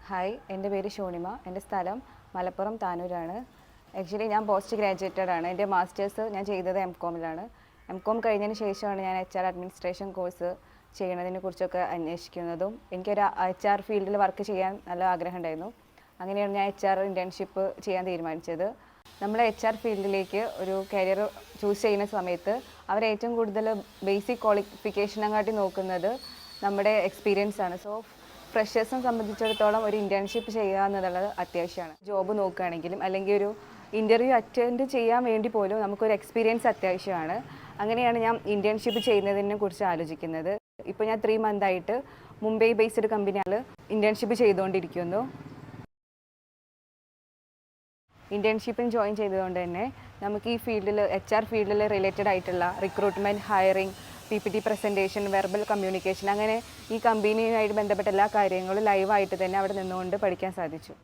Hi, എൻ്റെ പേര് ഷോണിമ. എൻ്റെ സ്ഥലം മലപ്പുറം താനൂരാണ്. ആക്ച്വലി ഞാൻ പോസ്റ്റ് ഗ്രാജുവേറ്റഡ് ആണ്. എൻ്റെ മാസ്റ്റേഴ്സ് ഞാൻ ചെയ്തത് എംകോമിലാണ്. എംകോം കഴിഞ്ഞതിന് ശേഷമാണ് ഞാൻ HR അഡ്മിനിസ്ട്രേഷൻ കോഴ്സ് ചെയ്യുന്നതിനെ കുറിച്ചൊക്കെ അന്വേഷിക്കുന്നതും എനിക്കൊരു HR ഫീൽഡിൽ വർക്ക് ചെയ്യാൻ നല്ല ആഗ്രഹം ഉണ്ടായിരുന്നു. അങ്ങനെയാണ് ഞാൻ HR ഇൻറ്റേൺഷിപ്പ് ചെയ്യാൻ തീരുമാനിച്ചത്. നമ്മൾ HR ഫീൽഡിലേക്ക് ഒരു കരിയർ ചൂസ് ചെയ്യുന്ന സമയത്ത് അവർ ഏറ്റവും കൂടുതൽ ബേസിക് ക്വാളിഫിക്കേഷനെക്കാട്ടി നോക്കുന്നത് നമ്മുടെ എക്സ്പീരിയൻസ് ആണ്. സോ ഫ്രഷേഴ്സിനെ സംബന്ധിച്ചിടത്തോളം ഒരു ഇൻറ്റേൺഷിപ്പ് ചെയ്യുക എന്നുള്ളത് അത്യാവശ്യമാണ്. ജോബ് നോക്കുകയാണെങ്കിലും അല്ലെങ്കിൽ ഒരു ഇൻ്റർവ്യൂ അറ്റൻഡ് ചെയ്യാൻ വേണ്ടി പോലും നമുക്കൊരു എക്സ്പീരിയൻസ് അത്യാവശ്യമാണ്. അങ്ങനെയാണ് ഞാൻ ഇൻറ്റേൺഷിപ്പ് ചെയ്യുന്നതിനെ കുറിച്ച് ആലോചിക്കുന്നത്. ഇപ്പോൾ ഞാൻ 3 മന്തായിട്ട് മുംബൈ ബേസ്ഡ് കമ്പനിയിൽ ഇൻറ്റേൺഷിപ്പ് ചെയ്തുകൊണ്ടിരിക്കുന്നു. ഇൻറ്റേൺഷിപ്പിന് ജോയിൻ ചെയ്തതുകൊണ്ട് തന്നെ നമുക്ക് ഈ ഫീൽഡിൽ HR ഫീൽഡിൽ റിലേറ്റഡ് ആയിട്ടുള്ള recruitment, hiring, PPT presentation, verbal communication, അങ്ങനെ ഈ കമ്പനിയുമായിട്ട് ബന്ധപ്പെട്ട എല്ലാ കാര്യങ്ങളും ലൈവായിട്ട് തന്നെ അവിടെ നിന്നുകൊണ്ട് പഠിക്കാൻ സാധിച്ചു.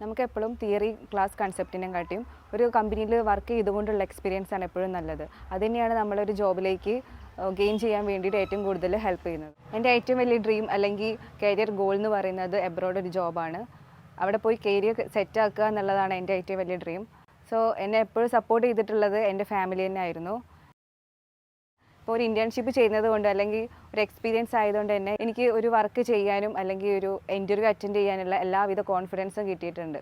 നമുക്കെപ്പോഴും തിയറി ക്ലാസ് കൺസെപ്റ്റിനെ കാട്ടിയും ഒരു കമ്പനിയിൽ വർക്ക് ചെയ്തുകൊണ്ടുള്ള എക്സ്പീരിയൻസ് ആണ് എപ്പോഴും നല്ലത്. അതുതന്നെയാണ് നമ്മളൊരു ജോബിലേക്ക് ഗെയിൻ ചെയ്യാൻ വേണ്ടിയിട്ട് ഏറ്റവും കൂടുതൽ ഹെൽപ്പ് ചെയ്യുന്നത്. എൻ്റെ ഏറ്റവും വലിയ ഡ്രീം അല്ലെങ്കിൽ കരിയർ ഗോൾ എന്ന് പറയുന്നത് എബ്രോഡ് ഒരു ജോബാണ്. അവിടെ പോയി കരിയർ സെറ്റാക്കുക എന്നുള്ളതാണ് എൻ്റെ ഏറ്റവും വലിയ ഡ്രീം. സോ എന്നെ എപ്പോഴും സപ്പോർട്ട് ചെയ്തിട്ടുള്ളത് എൻ്റെ ഫാമിലി തന്നെ ആയിരുന്നു. ഇപ്പോൾ ഒരു ഇൻറ്റേൺഷിപ്പ് ചെയ്യുന്നത് കൊണ്ട് അല്ലെങ്കിൽ ഒരു എക്സ്പീരിയൻസ് ആയതുകൊണ്ട് തന്നെ എനിക്ക് ഒരു വർക്ക് ചെയ്യാനും അല്ലെങ്കിൽ ഒരു ഇൻ്റർവ്യൂ അറ്റൻഡ് ചെയ്യാനുള്ള എല്ലാവിധ കോൺഫിഡൻസും കിട്ടിയിട്ടുണ്ട്.